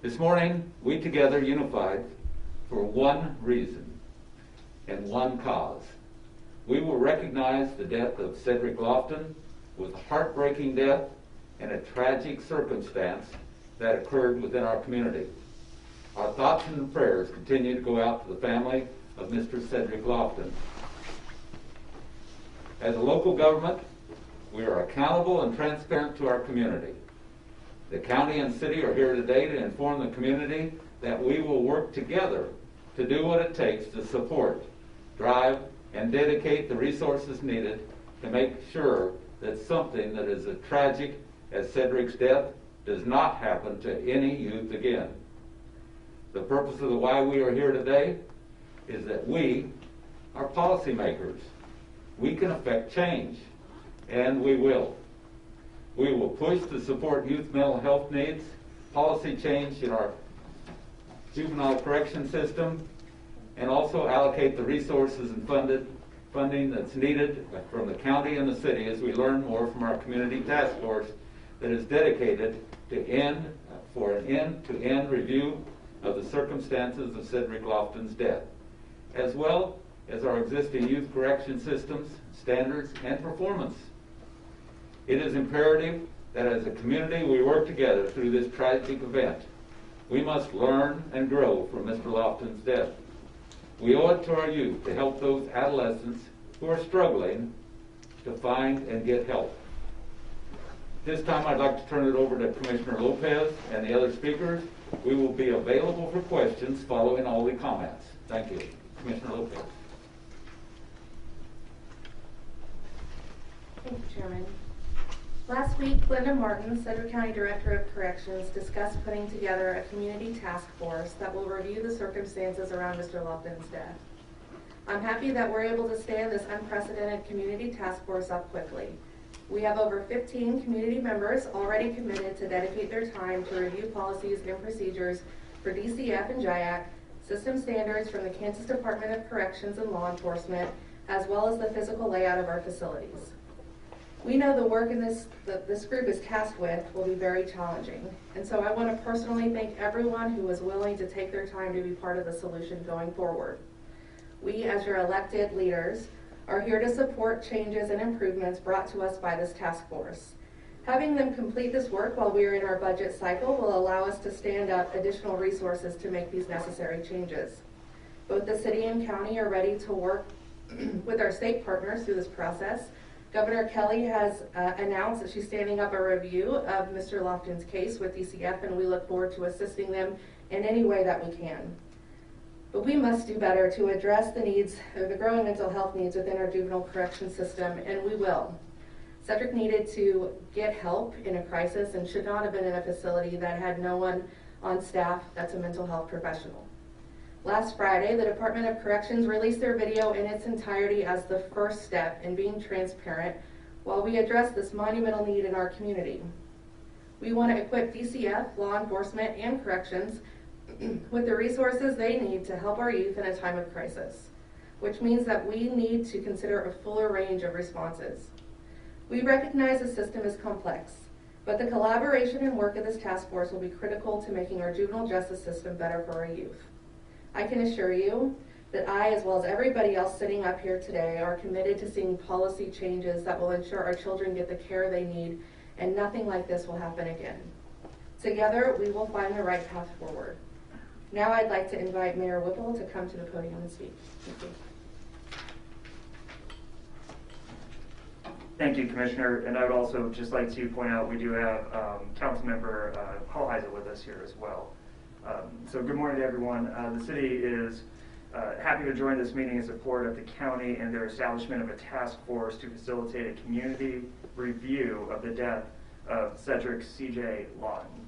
This morning, we together unified for one reason and one cause. We will recognize the death of Cedric Lofton with a heartbreaking death and a tragic circumstance that occurred within our community. Our thoughts and prayers continue to go out to the family of Mr. Cedric Lofton. As a local government, we are accountable and transparent to our community. The county and city are here today to inform the community that we will work together to do what it takes to support, drive, and dedicate the resources needed to make sure that something that is as tragic as Cedric's death does not happen to any youth again. The purpose of the why we are here today is that we are policymakers. We can affect change, and we will. We will push to support youth mental health needs, policy change in our juvenile correction system, and also allocate the resources and funding that's needed from the county and the city as we learn more from our community task force that is dedicated to an end-to-end review of the circumstances of Cedric Lofton's death, as well as our existing youth correction systems, standards, and performance. It is imperative that as a community we work together through this tragic event. We must learn and grow from Mr. Lofton's death. We owe it to our youth to help those adolescents who are struggling to find and get help. This time I'd like to turn it over to Commissioner Lopez and the other speakers. We will be available for questions following all the comments. Thank you. Commissioner Lopez. Thank you, Chairman. Last week, Linda Martin, Sedgwick County Director of Corrections, discussed putting together a community task force that will review the circumstances around Mr. Lofton's death. I'm happy that we're able to stand this unprecedented community task force up quickly. We have over 15 community members already committed to dedicate their time to review policies and procedures for DCF and JIAC, system standards from the Kansas Department of Corrections and Law Enforcement, as well as the physical layout of our facilities. We know the work that this group is tasked with will be very challenging, and so I want to personally thank everyone who was willing to take their time to be part of the solution going forward. We, as your elected leaders, are here to support changes and improvements brought to us by this task force. Having them complete this work while we are in our budget cycle will allow us to stand up additional resources to make these necessary changes. Both the city and county are ready to work with our state partners through this process. Governor Kelly has announced that she's standing up a review of Mr. Lofton's case with DCF, and we look forward to assisting them in any way that we can. But we must do better to address the needs, or the growing mental health needs within our juvenile correction system, and we will. Cedric needed to get help in a crisis and should not have been in a facility that had no one on staff that's a mental health professional. Last Friday, the Department of Corrections released their video in its entirety as the first step in being transparent while we address this monumental need in our community. We want to equip DCF, law enforcement, and corrections with the resources they need to help our youth in a time of crisis, which means that we need to consider a fuller range of responses. We recognize the system is complex, but the collaboration and work of this task force will be critical to making our juvenile justice system better for our youth. I can assure you that I, as well as everybody else sitting up here today, are committed to seeing policy changes that will ensure our children get the care they need and nothing like this will happen again. Together, we will find the right path forward. Now I'd like to invite Mayor Whipple to come to the podium and speak. Thank you. Thank you, Commissioner. And I would also just like to point out we do have Councilmember Hallheiser with us here as well. So good morning to everyone. The city is happy to join this meeting in support of the county and their establishment of a task force to facilitate a community review of the death of Cedric C.J. Lawton.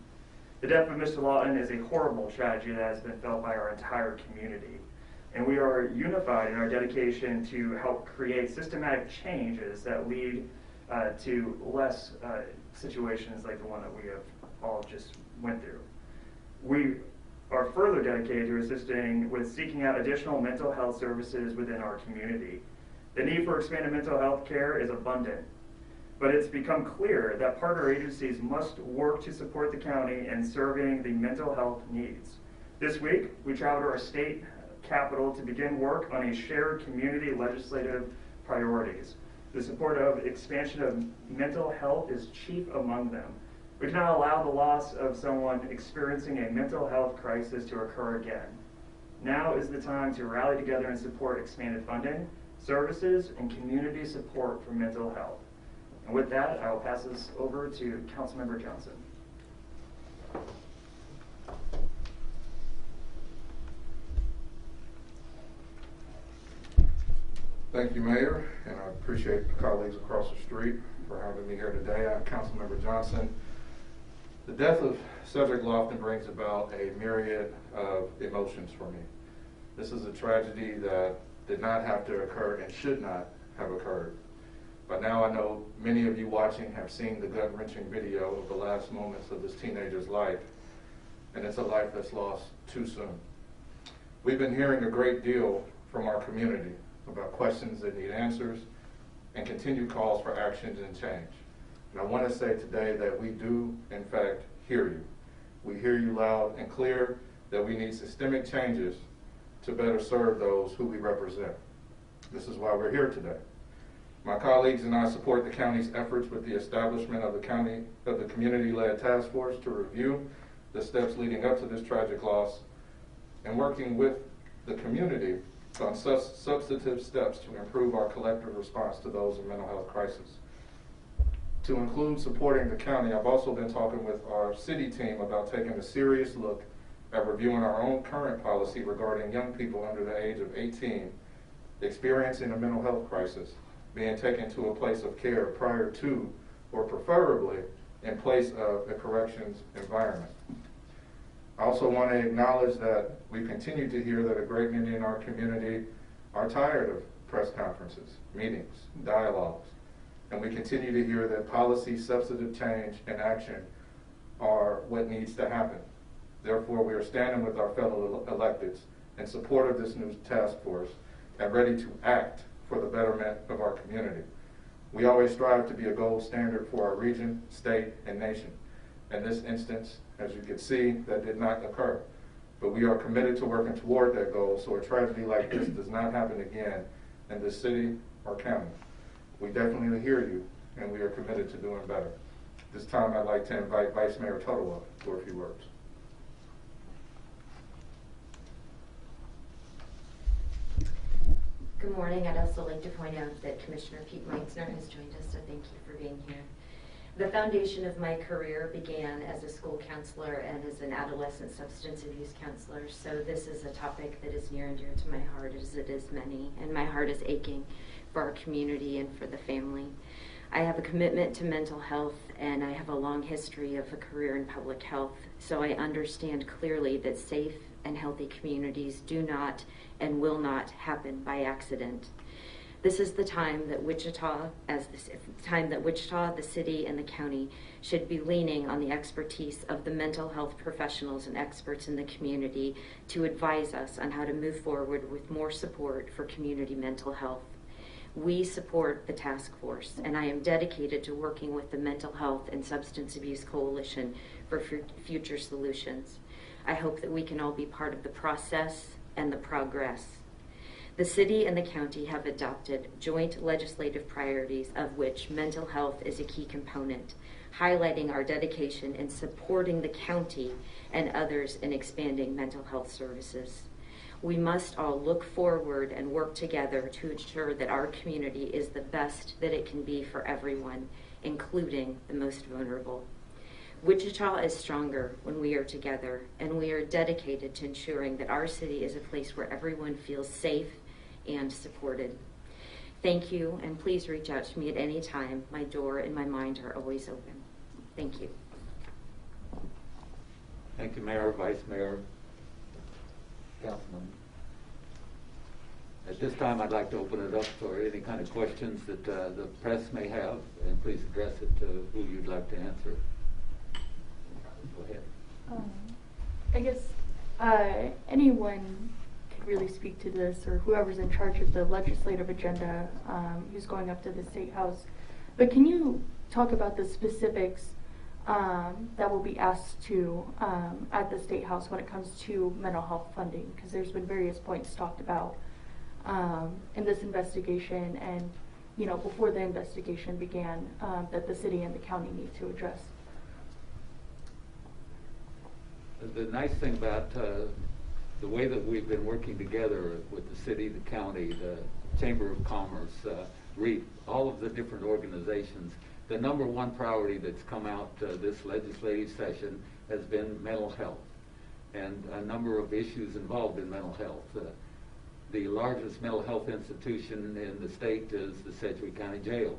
The death of Mr. Lawton is a horrible tragedy that has been felt by our entire community. And we are unified in our dedication to help create systematic changes that lead to less situations like the one that we have all just went through. We are further dedicated to assisting with seeking out additional mental health services within our community. The need for expanded mental health care is abundant. but it's become clear that partner agencies must work to support the county in serving the mental health needs. This week, we traveled to our state capital to begin work on a shared community legislative priorities. The support of expansion of mental health is chief among them. We cannot allow the loss of someone experiencing a mental health crisis to occur again. Now is the time to rally together and support expanded funding, services, and community support for mental health. And with that, I will pass this over to Councilmember Johnson. Thank you, Mayor, and I appreciate the colleagues across the street for having me here today. I'm Councilmember Johnson. The death of Cedric Lofton brings about a myriad of emotions for me. This is a tragedy that did not have to occur and should not have occurred. But now I know many of you watching have seen the gut-wrenching video of the last moments of this teenager's life, and it's a life that's lost too soon. We've been hearing a great deal from our community about questions that need answers and continued calls for actions and change. And I want to say today that we do, in fact, hear you. We hear you loud and clear that we need systemic changes to better serve those who we represent. This is why we're here today. My colleagues and I support the county's efforts with the establishment of the community-led task force to review the steps leading up to this tragic loss and working with the community on substantive steps to improve our collective response to those in mental health crisis. To include supporting the county, I've also been talking with our city team about taking a serious look at reviewing our own current policy regarding young people under the age of 18 experiencing a mental health crisis being taken to a place of care prior to, or preferably in place of, a corrections environment. I also want to acknowledge that we continue to hear that a great many in our community are tired of press conferences, meetings, dialogues, and we continue to hear that policy, substantive change, and action are what needs to happen. Therefore, we are standing with our fellow electeds in support of this new task force and ready to act for the betterment of our community. We always strive to be a gold standard for our region, state, and nation. In this instance, as you can see, that did not occur. But we are committed to working toward that goal so a tragedy like this does not happen again in this city or county. We definitely hear you, and we are committed to doing better. This time, I'd like to invite Vice Mayor Tuttle up for a few words. Good morning. I'd also like to point out that Commissioner Pete Meitzner has joined us, so thank you for being here. The foundation of my career began as a school counselor and as an adolescent substance abuse counselor, so this is a topic that is near and dear to my heart, as it is many, and my heart is aching for our community and for the family. I have a commitment to mental health, and I have a long history of a career in public health, so I understand clearly that safe and healthy communities do not and will not happen by accident. This is the time that Wichita, the city, and the county should be leaning on the expertise of the mental health professionals and experts in the community to advise us on how to move forward with more support for community mental health. We support the task force, and I am dedicated to working with the Mental Health and Substance Abuse Coalition for future solutions. I hope that we can all be part of the process and the progress. The city and the county have adopted joint legislative priorities, of which mental health is a key component, highlighting our dedication in supporting the county and others in expanding mental health services. We must all look forward and work together to ensure that our community is the best that it can be for everyone, including the most vulnerable. Wichita is stronger when we are together, and we are dedicated to ensuring that our city is a place where everyone feels safe and supported. Thank you, and please reach out to me at any time. My door and my mind are always open. Thank you. Thank you, Mayor, Vice Mayor, Councilman. At this time, I'd like to open it up for any kind of questions that the press may have, and please address it to who you'd like to answer. Go ahead. I guess anyone could really speak to this, or whoever's in charge of the legislative agenda, who's going up to the State House. But can you talk about the specifics that will be asked to at the State House when it comes to mental health funding? Because there's been various points talked about in this investigation and, you know, before the investigation began, that the city and the county need to address. The nice thing about the way that we've been working together with the city, the county, the Chamber of Commerce, REAP, all of the different organizations, the number one priority that's come out this legislative session has been mental health and a number of issues involved in mental health. The largest mental health institution in the state is the Sedgwick County Jail,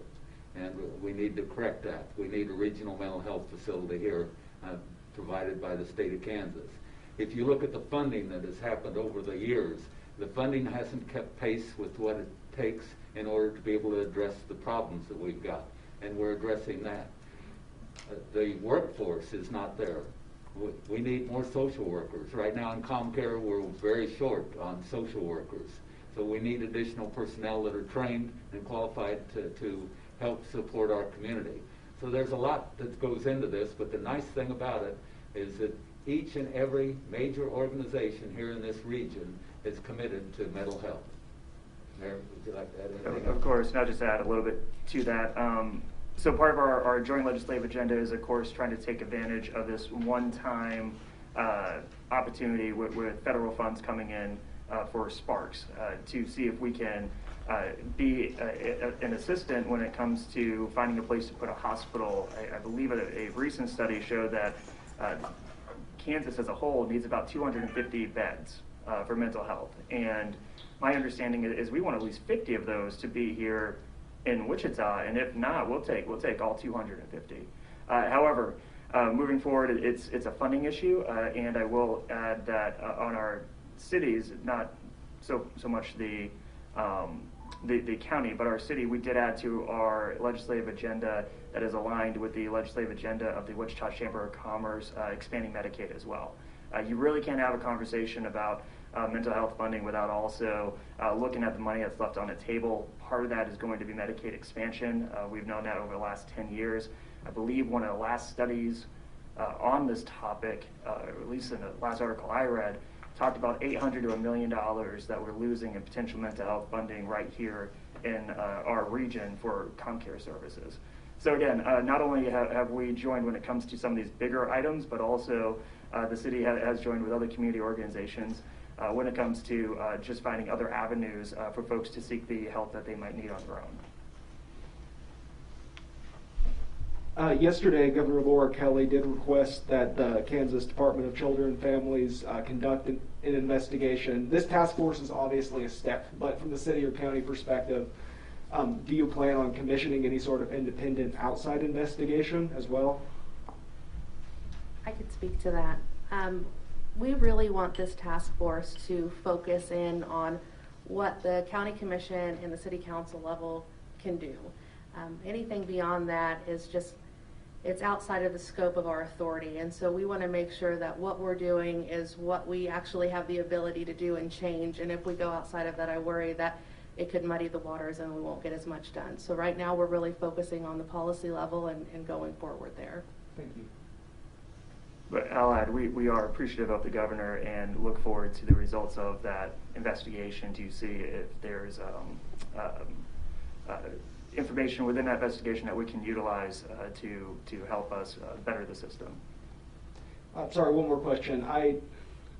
and we need to correct that. We need a regional mental health facility here provided by the state of Kansas. If you look at the funding that has happened over the years, the funding hasn't kept pace with what it takes in order to be able to address the problems that we've got, and we're addressing that. The workforce is not there. We need more social workers. Right now in ComCare, we're very short on social workers. So we need additional personnel that are trained and qualified to help support our community. So there's a lot that goes into this, but the nice thing about it is that each and every major organization here in this region is committed to mental health. Mayor, would you like to add anything? Of course, and I'll just add a little bit to that. So part of our joint legislative agenda is, of course, trying to take advantage of this one-time opportunity with federal funds coming in for Sparks to see if we can be an assistant when it comes to finding a place to put a hospital. I believe a recent study showed that Kansas as a whole needs about 250 beds for mental health. And my understanding is we want at least 50 of those to be here in Wichita, and if not, we'll take all 250. However, moving forward, it's a funding issue, and I will add that on our cities, not so much the county, but our city, we did add to our legislative agenda that is aligned with the legislative agenda of the Wichita Chamber of Commerce, expanding Medicaid as well. You really can't have a conversation about mental health funding without also looking at the money that's left on the table. Part of that is going to be Medicaid expansion. We've known that over the last 10 years. I believe one of the last studies on this topic, or at least in the last article I read, talked about $800 to $1 million that we're losing in potential mental health funding right here in our region for ComCare services. So again, not only have we joined when it comes to some of these bigger items, but also the city has joined with other community organizations when it comes to just finding other avenues for folks to seek the help that they might need on their own. Yesterday, Governor Laura Kelly did request that the Kansas Department of Children and Families conduct an investigation. This task force is obviously a step, but from the city or county perspective, do you plan on commissioning any sort of independent outside investigation as well? I could speak to that. We really want this task force to focus in on what the county commission and the city council level can do. Anything beyond that is just, it's outside of the scope of our authority, and so we want to make sure that what we're doing is what we actually have the ability to do and change, and if we go outside of that, I worry that it could muddy the waters and we won't get as much done. So right now we're really focusing on the policy level and going forward there. Thank you. But I'll add, we are appreciative of the governor and look forward to the results of that investigation to see if there's information within that investigation that we can utilize to help us better the system. Sorry, one more question. I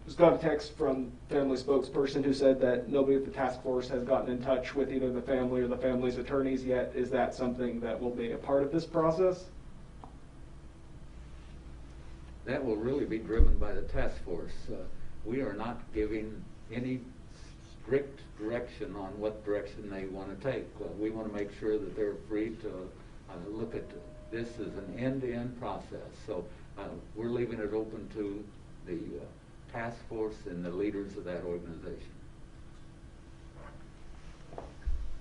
just got a text from family spokesperson who said that nobody at the task force has gotten in touch with either the family or the family's attorneys yet. Is that something that will be a part of this process? That will really be driven by the task force. We are not giving any strict direction on what direction they want to take. We want to make sure that they're free to look at this as an end-to-end process. So we're leaving it open to the task force and the leaders of that organization.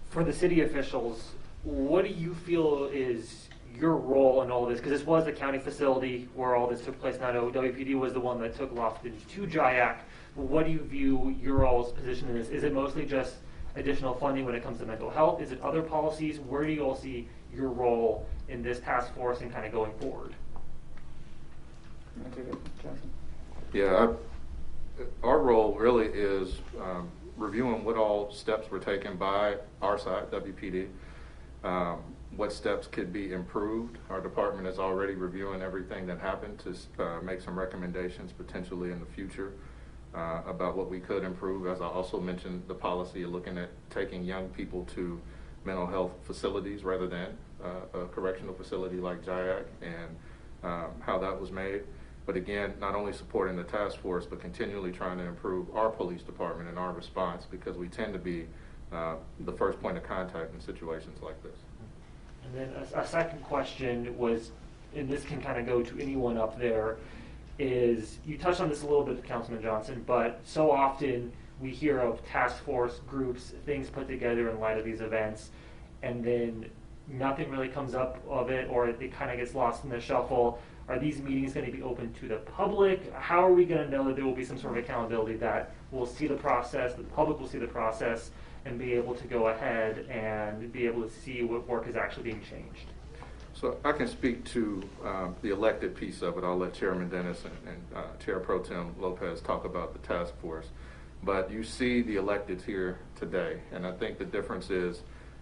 For the city officials, what do you feel is your role in all this? Because this was a county facility where all this took place. Now, I know WPD was the one that took Lofton to JIAC. What do you view your all's position in this? Is it mostly just additional funding when it comes to mental health? Is it other policies? Where do you all see your role in this task force and kind of going forward? Yeah, our role really is reviewing what all steps were taken by our side, WPD, what steps could be improved. Our department is already reviewing everything that happened to make some recommendations potentially in the future about what we could improve. As I also mentioned, the policy of looking at taking young people to mental health facilities rather than a correctional facility like JIAC, and how that was made. But again, not only supporting the task force, but continually trying to improve our police department and our response, because we tend to be the first point of contact in situations like this. And then a second question was, and this can kind of go to anyone up there, is you touched on this a little bit, Councilman Johnson, but so often we hear of task force groups, things put together in light of these events, and then nothing really comes up of it, or it kind of gets lost in the shuffle. Are these meetings going to be open to the public? How are we going to know that there will be some sort of accountability, that we'll see the process, the public will see the process, and be able to go ahead and be able to see what work is actually being changed? So I can speak to the elected piece of it. I'll let Chairman Dennis and Chair Pro Tem Lopez talk about the task force. But you see the electeds here today, and I think the difference is,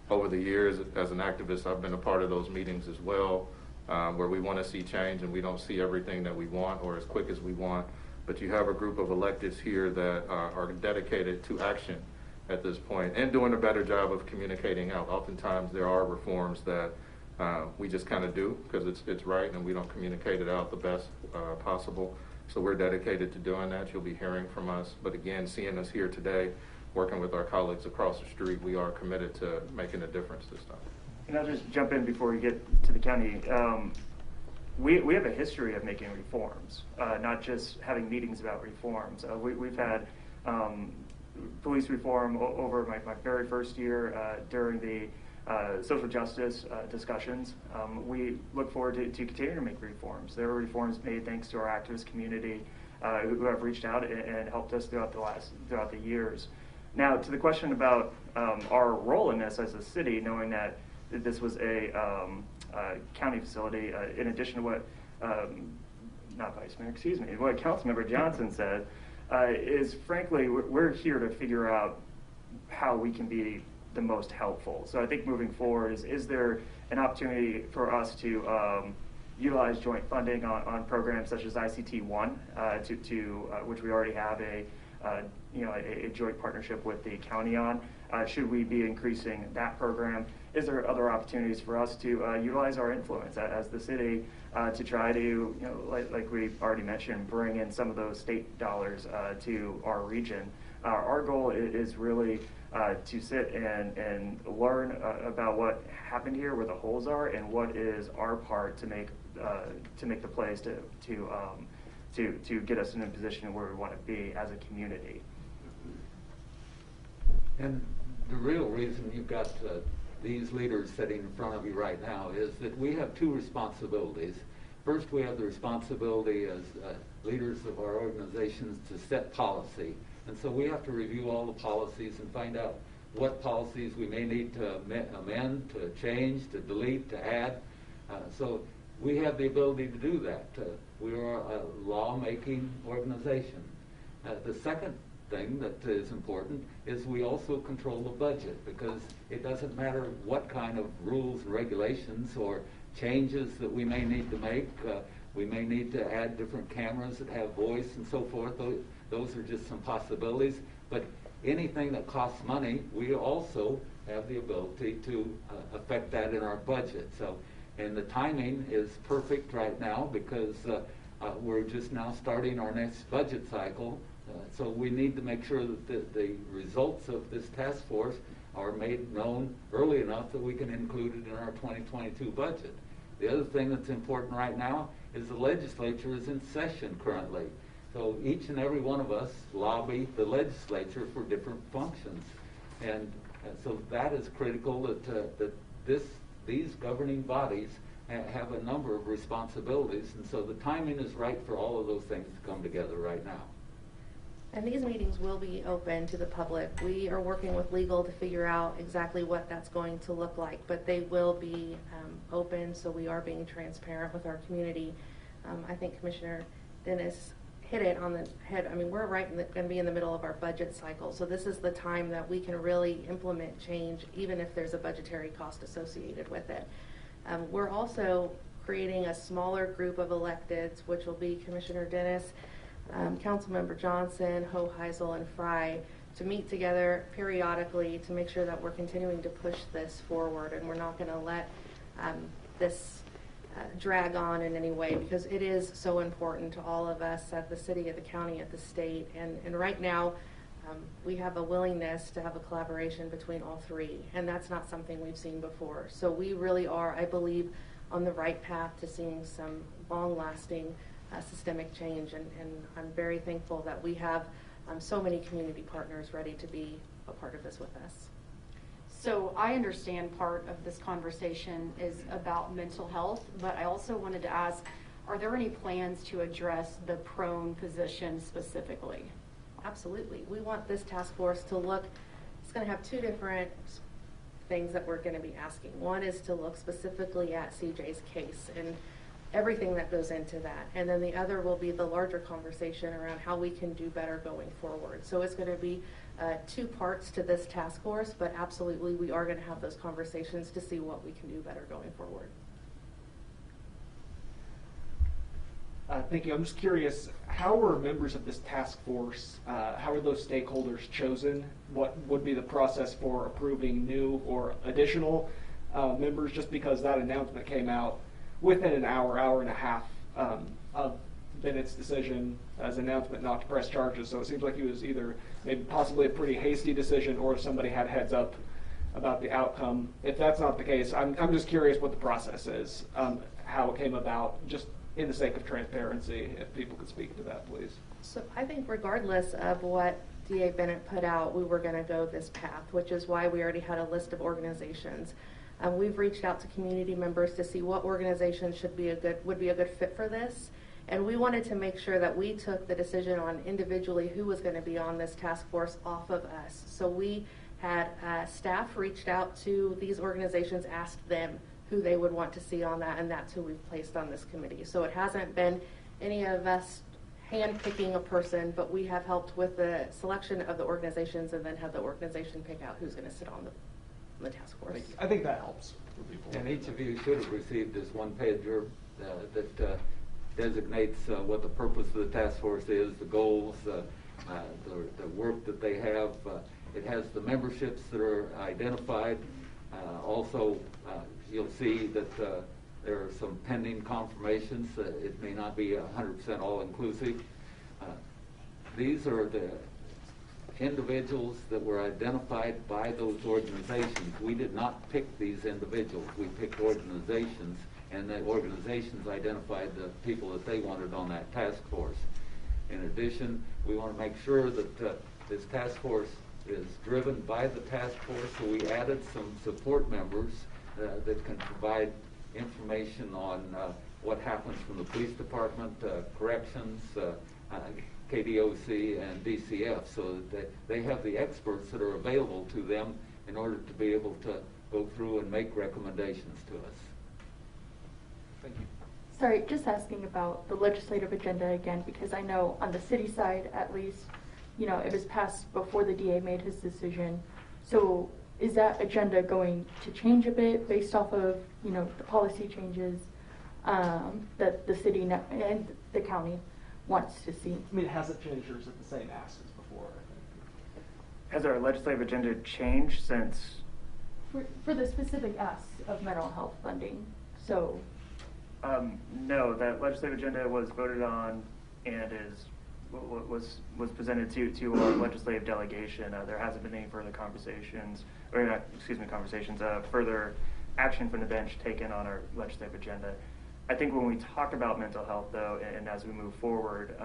over the years as an activist, I've been a part of those meetings as well, where we want to see change and we don't see everything that we want or as quick as we want. But you have a group of electeds here that are dedicated to action at this point and doing a better job of communicating out. Oftentimes there are reforms that we just kind of do because it's right, and we don't communicate it out the best possible. So we're dedicated to doing that. You'll be hearing from us. But again, seeing us here today, working with our colleagues across the street, we are committed to making a difference this time. And I'll just jump in before we get to the county. We have a history of making reforms, not just having meetings about reforms. We've had police reform over my very first year during the social justice discussions. We look forward to continuing to make reforms. There were reforms made thanks to our activist community who have reached out and helped us throughout the years. Now, to the question about our role in this as a city, knowing that this was a county facility, in addition to what, not Vice Mayor, excuse me, what Councilmember Johnson said, is frankly, we're here to figure out how we can be the most helpful. So I think moving forward, is there an opportunity for us to utilize joint funding on programs such as ICT-1, which we already have a joint partnership with the county on? Should we be increasing that program? Is there other opportunities for us to utilize our influence as the city to try to, like we already mentioned, bring in some of those state dollars to our region? Our goal is really to sit and learn about what happened here, where the holes are, and what is our part to make the plays to get us in a position where we want to be as a community. And the real reason you've got these leaders sitting in front of you right now is that we have two responsibilities. First, we have the responsibility as leaders of our organizations to set policy. And so we have to review all the policies and find out what policies we may need to amend, to change, to delete, to add. So we have the ability to do that. We are a law-making organization. The second thing that is important is we also control the budget, because it doesn't matter what kind of rules and regulations or changes that we may need to make. We may need to add different cameras that have voice and so forth. Those are just some possibilities. But anything that costs money, we also have the ability to affect that in our budget. So, and the timing is perfect right now because we're just now starting our next budget cycle. So we need to make sure that the results of this task force are made known early enough that we can include it in our 2022 budget. The other thing that's important right now is the legislature is in session currently. So each and every one of us lobby the legislature for different functions. And so that is critical that these governing bodies have a number of responsibilities. And so the timing is right for all of those things to come together right now. And these meetings will be open to the public. We are working with legal to figure out exactly what that's going to look like, but they will be open, so we are being transparent with our community. I think Commissioner Dennis hit it on the head. I mean, we're going to be in the middle of our budget cycle, so this is the time that we can really implement change, even if there's a budgetary cost associated with it. We're also creating a smaller group of electeds, which will be Commissioner Dennis, Councilmember Johnson, Hoheisel, and Fry, to meet together periodically to make sure that we're continuing to push this forward, and we're not going to let this drag on in any way, because it is so important to all of us at the city, at the county, at the state, and right now we have a willingness to have a collaboration between all three, and that's not something we've seen before. So we really are, I believe, on the right path to seeing some long-lasting systemic change, and I'm very thankful that we have so many community partners ready to be a part of this with us. So I understand part of this conversation is about mental health, but I also wanted to ask, are there any plans to address the prone position specifically? Absolutely. We want this task force to look, it's going to have two different things that we're going to be asking. One is to look specifically at CJ's case and everything that goes into that. And then the other will be the larger conversation around how we can do better going forward. So it's going to be two parts to this task force, but absolutely we are going to have those conversations to see what we can do better going forward. Thank you. I'm just curious, how were members of this task force, how are those stakeholders chosen? What would be the process for approving new or additional members, just because that announcement came out within an hour and a half of Bennett's decision as an announcement not to press charges. So it seems like it was either maybe possibly a pretty hasty decision, or somebody had heads up about the outcome. If that's not the case, I'm just curious what the process is, how it came about, just in the sake of transparency, if people could speak to that, please. So I think regardless of what DA Bennett put out, we were going to go this path, which is why we already had a list of organizations. We've reached out to community members to see what organizations would be a good fit for this, and we wanted to make sure that we took the decision on individually who was going to be on this task force off of us. So we had staff reached out to these organizations, asked them who they would want to see on that, and that's who we've placed on this committee. So it hasn't been any of us hand-picking a person, but we have helped with the selection of the organizations and then have the organization pick out who's going to sit on the task force. I think that helps for people. And each of you should have received this one-pager that designates what the purpose of the task force is, the goals, the work that they have. It has the memberships that are identified. Also, you'll see that there are some pending confirmations. It may not be 100% all-inclusive. These are the individuals that were identified by those organizations. We did not pick these individuals. We picked organizations, and the organizations identified the people that they wanted on that task force. In addition, we want to make sure that this task force is driven by the task force, so we added some support members that can provide information on what happens from the police department, corrections, KDOC, and DCF, so that they have the experts that are available to them in order to be able to go through and make recommendations to us. Thank you. Sorry, just asking about the legislative agenda again, because I know on the city side, at least, you know, it was passed before the DA made his decision. So is that agenda going to change a bit based off of, you know, the policy changes that the city and the county wants to see? I mean, it hasn't changed, or is it the same as before, I think? Has our legislative agenda changed since? For the specific asks of mental health funding, so. No, that legislative agenda was voted on and was presented to our legislative delegation. There hasn't been any further conversations, or not, conversations, further action from the bench taken on our legislative agenda. I think when we talk about mental health, though, and as we move forward,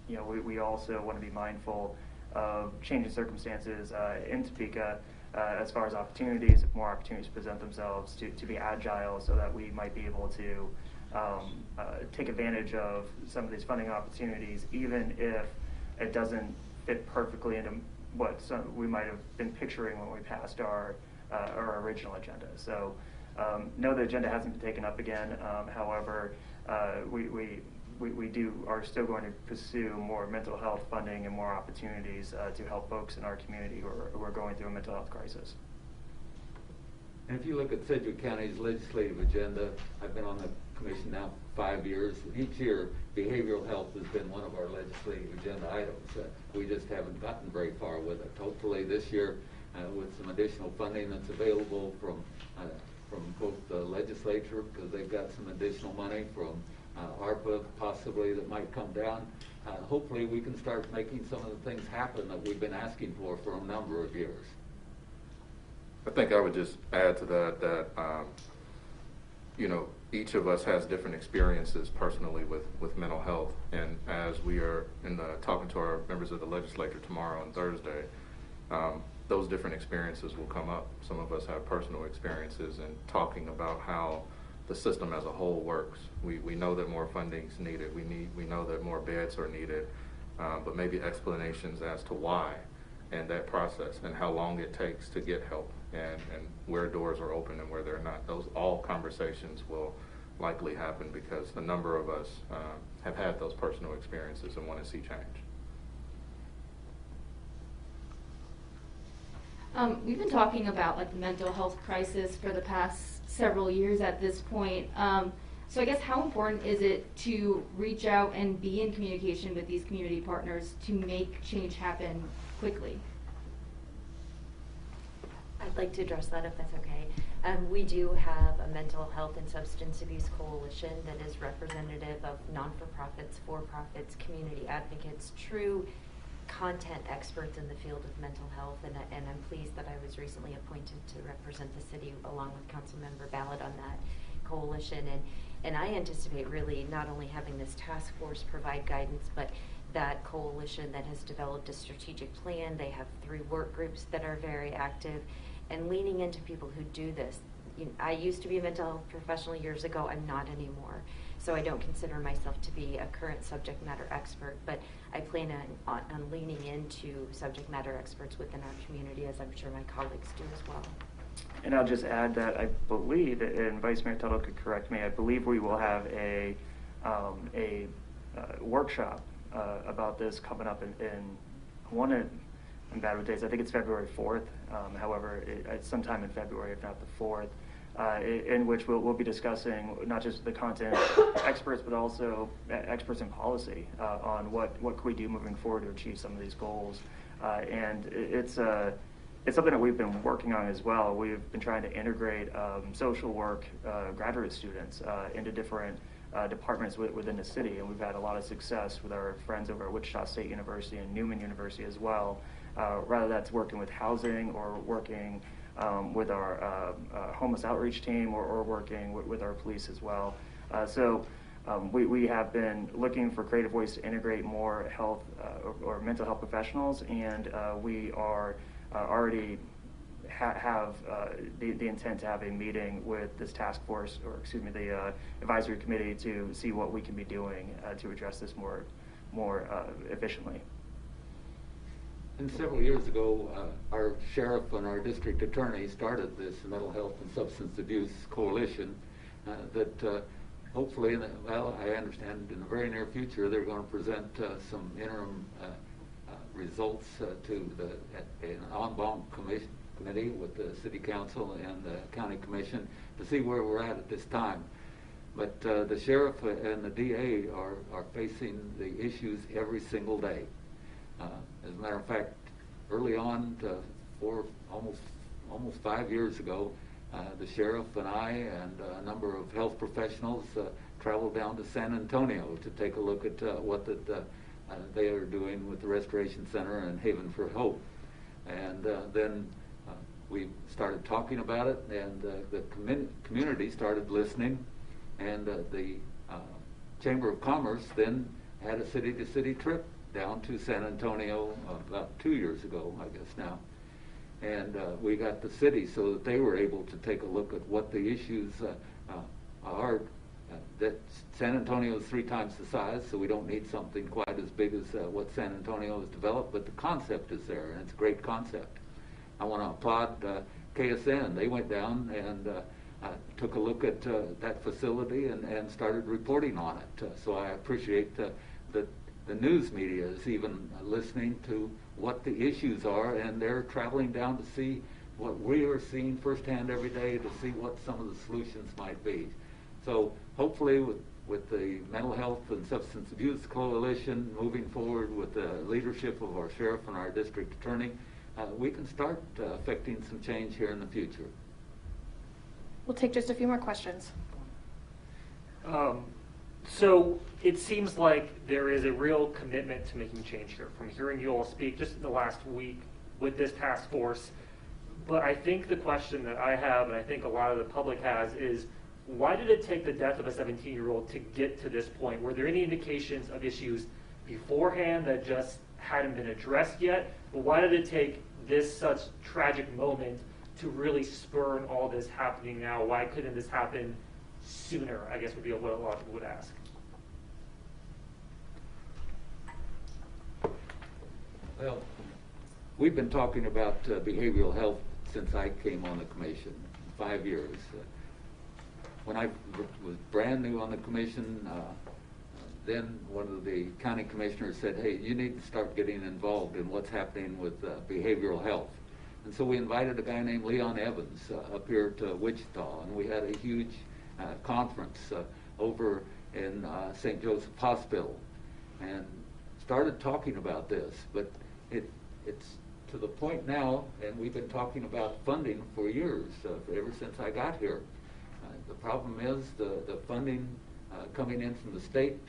you know, we also want to be mindful of changing circumstances in Topeka as far as opportunities. If more opportunities present themselves, to be agile, so that we might be able to take advantage of some of these funding opportunities, even if it doesn't fit perfectly into what we might have been picturing when we passed our original agenda. So no, the agenda hasn't been taken up again. However, we are still going to pursue more mental health funding and more opportunities to help folks in our community who are going through a mental health crisis. And if you look at Sedgwick County's legislative agenda, I've been on the commission now for 5 years. Each year, behavioral health has been one of our legislative agenda items. We just haven't gotten very far with it. Hopefully this year, with some additional funding that's available from both the legislature, because they've got some additional money from ARPA possibly that might come down, hopefully we can start making some of the things happen that we've been asking for a number of years. I think I would just add to that you know, each of us has different experiences personally with mental health, and as we are talking to our members of the legislature tomorrow and Thursday, those different experiences will come up. Some of us have personal experiences in talking about how the system as a whole works. We know that more funding is needed. We know that more beds are needed, but maybe explanations as to why and that process and how long it takes to get help and where doors are open and where they're not. Those all conversations will likely happen because a number of us have had those personal experiences and want to see change. We've been talking about like the mental health crisis for the past several years at this point. So I guess how important is it to reach out and be in communication with these community partners to make change happen quickly? I'd like to address that if that's okay. We do have a mental health and substance abuse coalition that is representative of non-for-profits, for-profits, community advocates, true content experts in the field of mental health, and I'm pleased that I was recently appointed to represent the city along with Councilmember Ballard on that coalition, and I anticipate really not only having this task force provide guidance, but that coalition that has developed a strategic plan. They have 3 work groups that are very active, and leaning into people who do this. You know, I used to be a mental health professional years ago. I'm not anymore. So I don't consider myself to be a current subject matter expert, but I plan on leaning into subject matter experts within our community, as I'm sure my colleagues do as well. And I'll just add that I believe, and Vice Mayor Tuttle could correct me, I believe we will have a workshop about this coming up in bad with days. I think it's February 4th. However, it's sometime in February, if not the 4th. In which we'll be discussing not just the content experts, but also experts in policy on what can we do moving forward to achieve some of these goals. And it's something that we've been working on as well. We've been trying to integrate social work graduate students into different departments within the city, and we've had a lot of success with our friends over at Wichita State University and Newman University as well. Rather that's working with housing or working with our homeless outreach team or working with our police as well. So we have been looking for creative ways to integrate more health or mental health professionals, and we are already have the intent to have a meeting with this task force, or excuse me, the advisory committee, to see what we can be doing to address this more efficiently. And several years ago, our sheriff and our district attorney started this mental health and substance abuse coalition that hopefully, I understand in the very near future, they're going to present some interim results to an en banc committee with the city council and the county commission to see where we're at this time. But the sheriff and the DA are facing the issues every single day. As a matter of fact, early on, almost 5 years ago, the sheriff and I and a number of health professionals traveled down to San Antonio to take a look at what they are doing with the Restoration Center and Haven for Hope. And then we started talking about it, and the community started listening, and the Chamber of Commerce then had a city-to-city trip down to San Antonio about 2 years ago, I guess now. And we got the city so that they were able to take a look at what the issues are that San Antonio is 3 times the size, so we don't need something quite as big as what San Antonio has developed, but the concept is there, and it's a great concept. I want to applaud KSN. They went down and took a look at that facility and started reporting on it. So I appreciate that the news media is even listening to what the issues are, and they're traveling down to see what we are seeing firsthand every day, to see what some of the solutions might be. So hopefully with the Mental Health and Substance Abuse Coalition moving forward with the leadership of our sheriff and our district attorney, we can start affecting some change here in the future. We'll take just a few more questions. So it seems like there is a real commitment to making change here, from hearing you all speak just in the last week with this task force. But I think the question that I have, and I think a lot of the public has, is why did it take the death of a 17-year-old to get to this point? Were there any indications of issues beforehand that just hadn't been addressed yet? But why did it take this such tragic moment to really spur all this happening now? Why couldn't this happen sooner, I guess would be what a lot of people would ask. Well, we've been talking about behavioral health since I came on the commission, 5 years. When I was brand new on the commission, then one of the county commissioners said, hey, you need to start getting involved in what's happening with behavioral health. And so we invited a guy named Leon Evans up here to Wichita, and we had a huge conference over in St. Joseph Hospital, and started talking about this. But it's to the point now, and we've been talking about funding for years, ever since I got here. The problem is the funding coming in from the state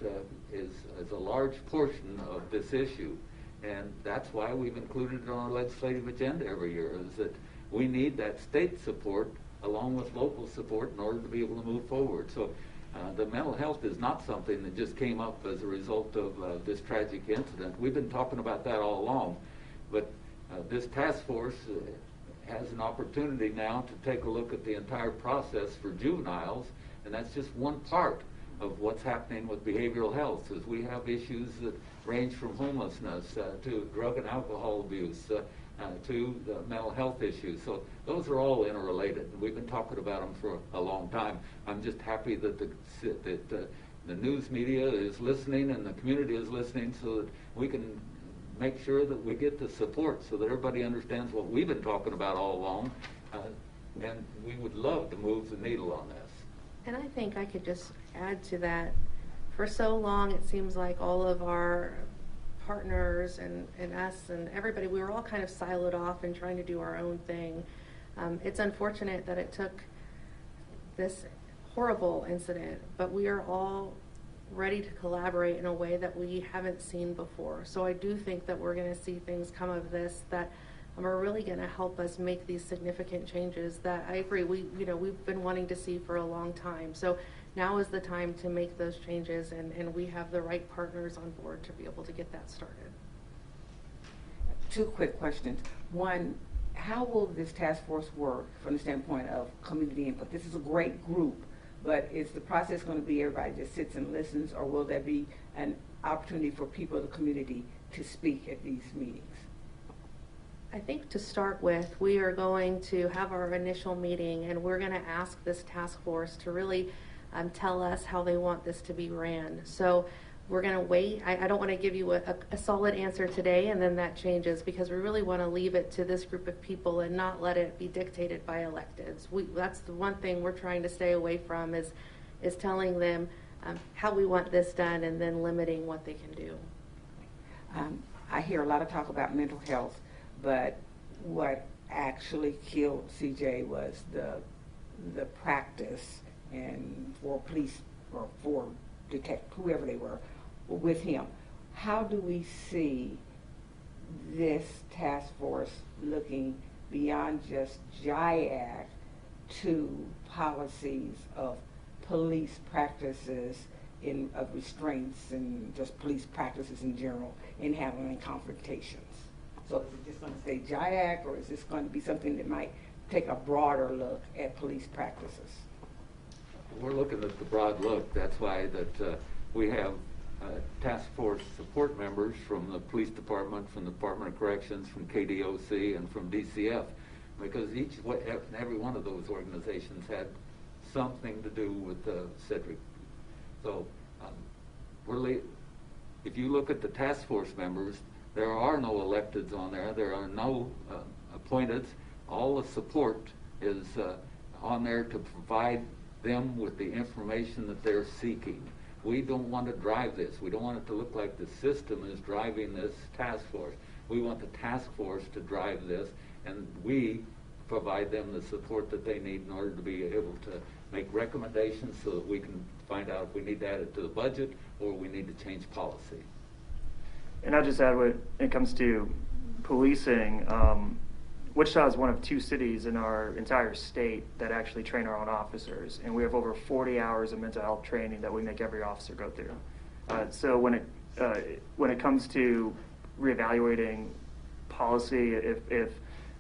is a large portion of this issue. And that's why we've included it on our legislative agenda every year, is that we need that state support along with local support in order to be able to move forward. So the mental health is not something that just came up as a result of this tragic incident. We've been talking about that all along. But this task force has an opportunity now to take a look at the entire process for juveniles, and that's just one part of what's happening with behavioral health, is we have issues that range from homelessness to drug and alcohol abuse to the mental health issues. So those are all interrelated. We've been talking about them for a long time. I'm just happy that the news media is listening and the community is listening, so that we can make sure that we get the support so that everybody understands what we've been talking about all along. And we would love to move the needle on this. And I think I could just add to that. For so long, it seems like all of our partners and us and everybody, we were all kind of siloed off and trying to do our own thing. It's unfortunate that it took this horrible incident, but we are all ready to collaborate in a way that we haven't seen before. So I do think that we're going to see things come of this that are really going to help us make these significant changes that I agree we've been wanting to see for a long time. So now is the time to make those changes, and we have the right partners on board to be able to get that started. 2 quick questions. One, how will this task force work from the standpoint of community input? This is a great group, but is the process going to be everybody just sits and listens, or will there be an opportunity for people in the community to speak at these meetings? I think to start with, we are going to have our initial meeting, and we're going to ask this task force to really tell us how they want this to be ran. So we're going to wait. I don't want to give you a solid answer today and then that changes, because we really want to leave it to this group of people and not let it be dictated by electeds. That's the one thing we're trying to stay away from, is telling them how we want this done and then limiting what they can do. I hear a lot of talk about mental health, but what actually killed CJ was the practice, and for police or for whoever they were with him. How do we see this task force looking beyond just JIAC to policies of police practices of restraints and just police practices in general in handling confrontations? So is it just going to say JIAC, or is this going to be something that might take a broader look at police practices? we're looking at the broad look. That's why that we have task force support members from the police department, from the Department of Corrections, from KDOC, and from DCF, because every one of those organizations had something to do with Cedric. So if you look at the task force members, there are no electeds on there. There are no appointeds. All the support is on there to provide them with the information that they're seeking. We don't want to drive this. We don't want it to look like the system is driving this task force. We want the task force to drive this, and we provide them the support that they need in order to be able to make recommendations so that we can find out if we need to add it to the budget or we need to change policy. And I'll just add, when it comes to policing, Wichita is one of 2 cities in our entire state that actually train our own officers, and we have over 40 hours of mental health training that we make every officer go through. So when it comes to reevaluating policy, if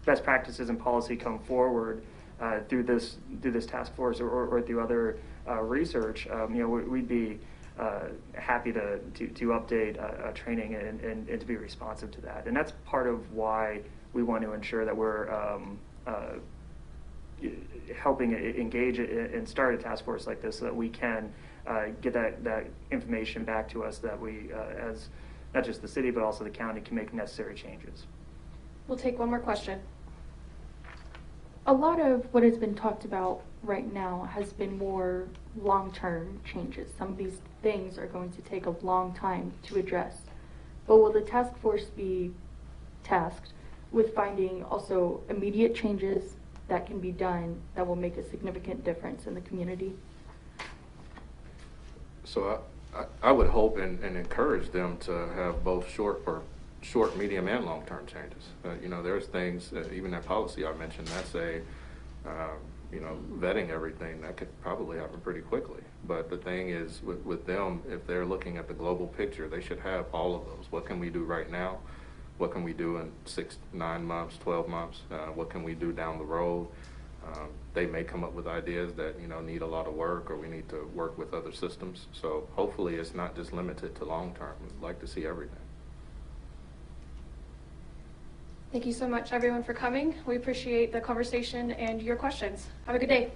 best practices and policy come forward through this task force or through other research, we'd be happy to update training and to be responsive to that. And that's part of why we want to ensure that we're helping engage and start a task force like this so that we can get that information back to us, that we, as not just the city but also the county, can make necessary changes. We'll take one more question. A lot of what has been talked about right now has been more long-term changes. Some of these things are going to take a long time to address. But will the task force be tasked with finding also immediate changes that can be done that will make a significant difference in the community? So I would hope and encourage them to have both short, medium, and long-term changes. There's things, even that policy I mentioned, that's vetting everything, that could probably happen pretty quickly. But the thing is, with them, if they're looking at the global picture, they should have all of those. What can we do right now? What can we do in 6, 9 months, 12 months? What can we do down the road? They may come up with ideas that need a lot of work, or we need to work with other systems. So hopefully it's not just limited to long term. We'd like to see everything. Thank you so much, everyone, for coming. We appreciate the conversation and your questions. Have a good day.